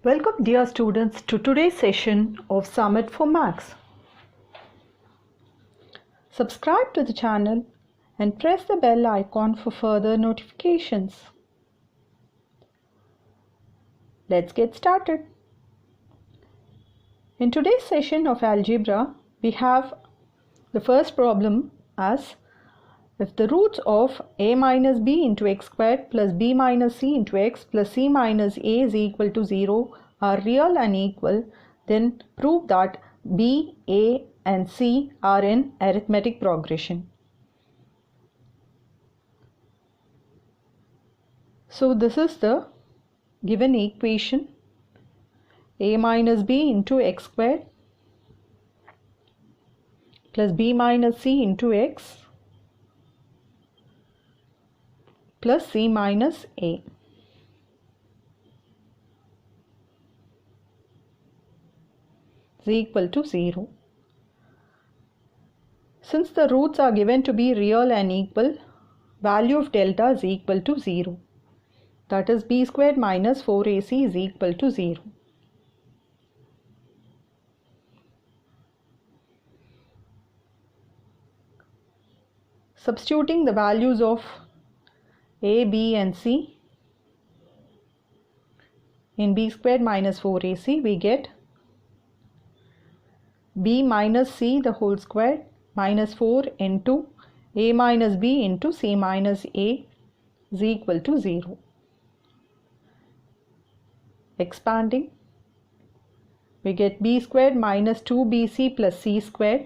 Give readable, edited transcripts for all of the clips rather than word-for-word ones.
Welcome dear students to today's session of Summit for Maths. Subscribe to the channel and press the bell icon for further notifications. Let's get started. In today's session of Algebra, we have the first problem as if the roots of a minus b into x squared plus b minus c into x plus c minus a is equal to 0 are real and equal, then prove that b, a and c are in arithmetic progression. So this is the given equation: a minus b into x squared plus b minus c into x plus c minus a is equal to 0. Since the roots are given to be real and equal, value of delta is equal to 0. That is, b squared minus 4ac is equal to 0. Substituting the values of a, b and c in b squared minus 4ac, we get b minus c the whole square minus 4 into a minus b into c minus a is equal to 0. Expanding, we get b squared minus 2bc plus c squared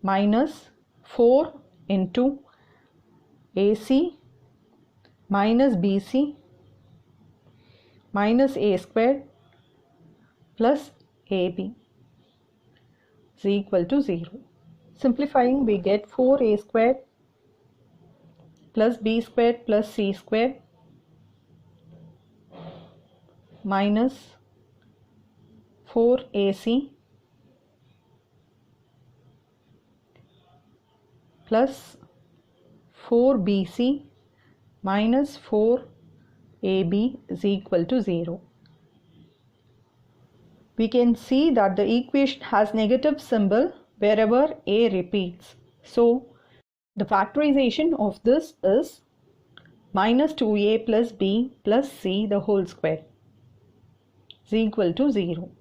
minus 4 into ac minus bc minus a squared plus ab is equal to 0. Simplifying, we get 4a squared plus b squared plus c squared minus 4ac plus 4bc minus 4ab is equal to 0. We can see that the equation has negative symbol wherever a repeats. So, the factorization of this is minus 2a plus b plus c the whole square is equal to 0.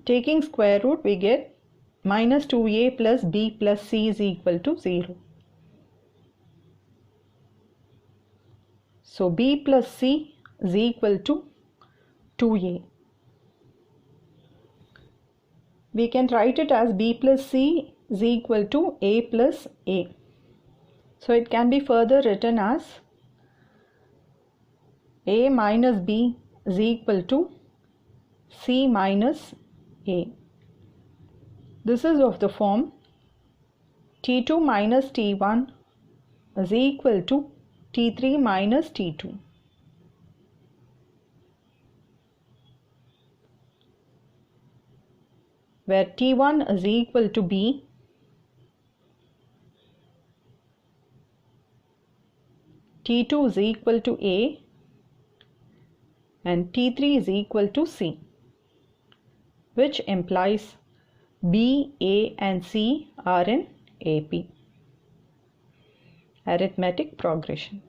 Taking square root, we get minus 2a plus b plus c is equal to 0. So, b plus c is equal to 2a. We can write it as b plus c is equal to a plus a. So it can be further written as a minus b is equal to c minus a. This is of the form t2 minus t1 is equal to t3 minus t2. Where t1 is equal to b, t2 is equal to a, and t3 is equal to c, which implies b, a and c are in AP, arithmetic progression.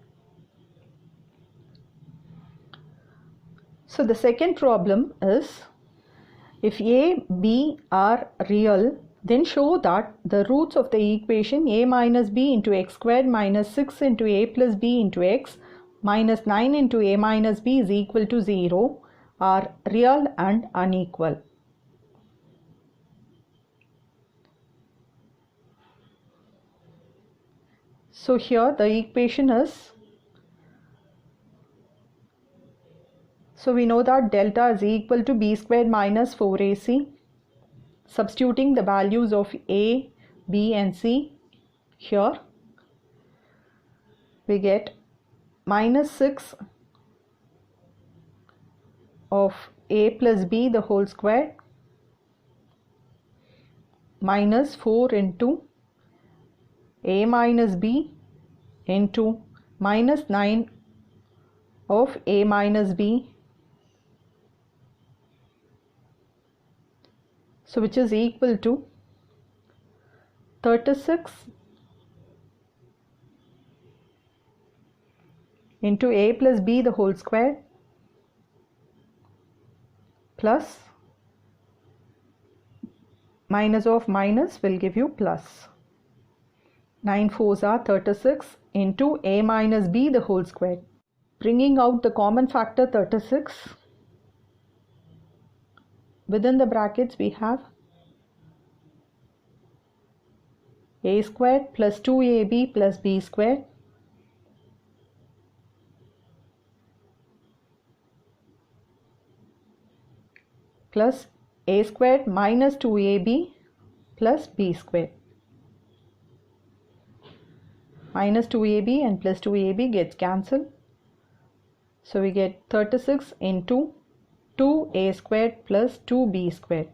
So the second problem is, if a, b are real, then show that the roots of the equation a minus b into x squared minus 6 into a plus b into x minus 9 into a minus b is equal to 0 are real and unequal. So here the equation is, so we know that delta is equal to b squared minus 4ac. Substituting the values of a, b and c here, we get minus 6 of a plus b the whole square minus 4 into a minus b into minus 9 of a minus b, so which is equal to 36 into a plus b the whole square plus minus of minus will give you plus. 9 fours are 36 into a minus b the whole square. Bringing out the common factor 36, within the brackets we have a squared plus 2ab plus b squared plus a squared minus 2ab plus b squared. Minus 2ab and plus 2ab gets cancelled. So we get 36 into 2a squared plus 2b squared.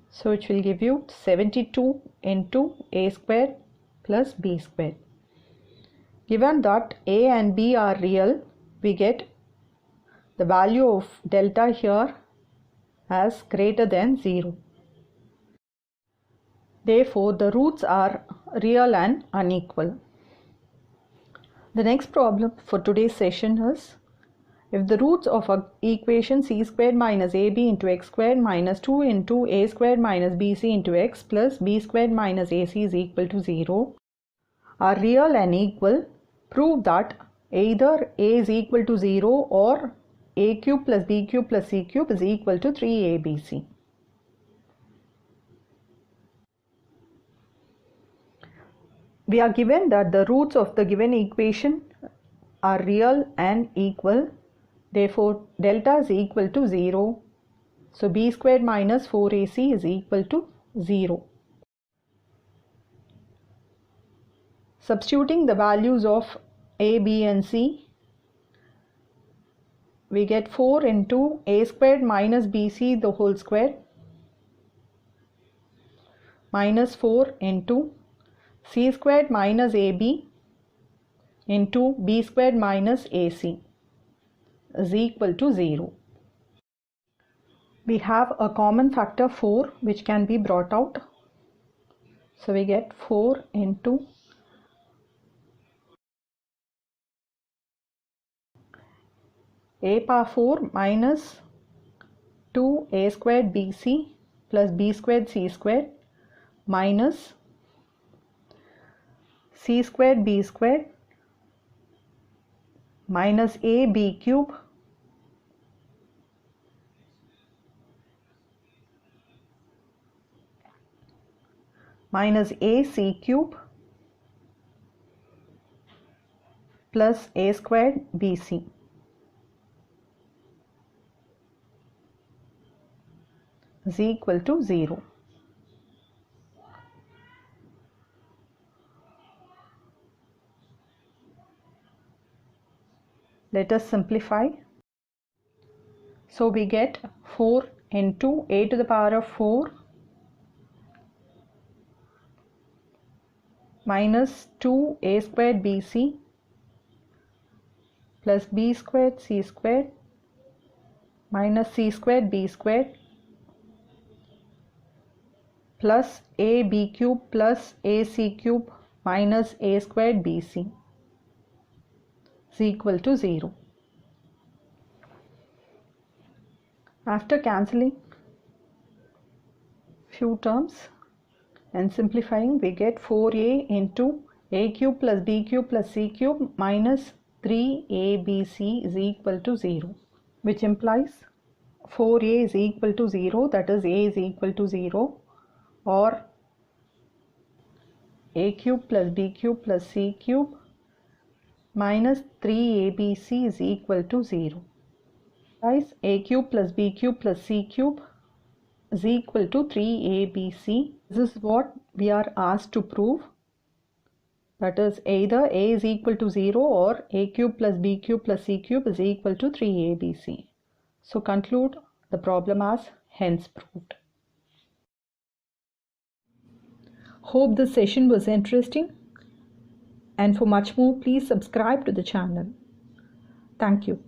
So it will give you 72 into a squared plus b squared. Given that a and b are real, we get the value of delta here as greater than 0. Therefore, the roots are real and unequal. The next problem for today's session is, if the roots of an equation c squared minus ab into x squared minus 2 into a squared minus bc into x plus b squared minus ac is equal to 0 are real and equal, prove that either a is equal to 0 or a cube plus b cube plus c cube is equal to 3abc. We are given that the roots of the given equation are real and equal. Therefore, delta is equal to 0. So, b squared minus 4ac is equal to 0. Substituting the values of a, b and c, we get 4 into a squared minus bc the whole square minus 4 into c squared minus ab into b squared minus ac is equal to 0. We have a common factor 4 which can be brought out. So we get 4 into a power 4 minus 2a squared bc plus b squared c squared minus c squared b squared minus ab cube minus ac cube plus a squared bc is equal to 0. Let us simplify. So we get 4 into a to the power of 4 minus 2a squared bc plus b squared c squared minus c squared b squared plus ab cube plus ac cube minus a squared bc is equal to 0. After cancelling few terms and simplifying, we get 4a into a cube plus b cube plus c cube minus 3abc is equal to 0, which implies 4a is equal to 0, that is a is equal to 0, or a cube plus b cube plus c cube minus 3abc is equal to 0. Guys, a cube plus b cube plus c cube is equal to 3abc. This is what we are asked to prove. That is, either a is equal to 0 or a cube plus b cube plus c cube is equal to 3abc. So conclude the problem as hence proved. Hope this session was interesting. And for much more, please subscribe to the channel. Thank you.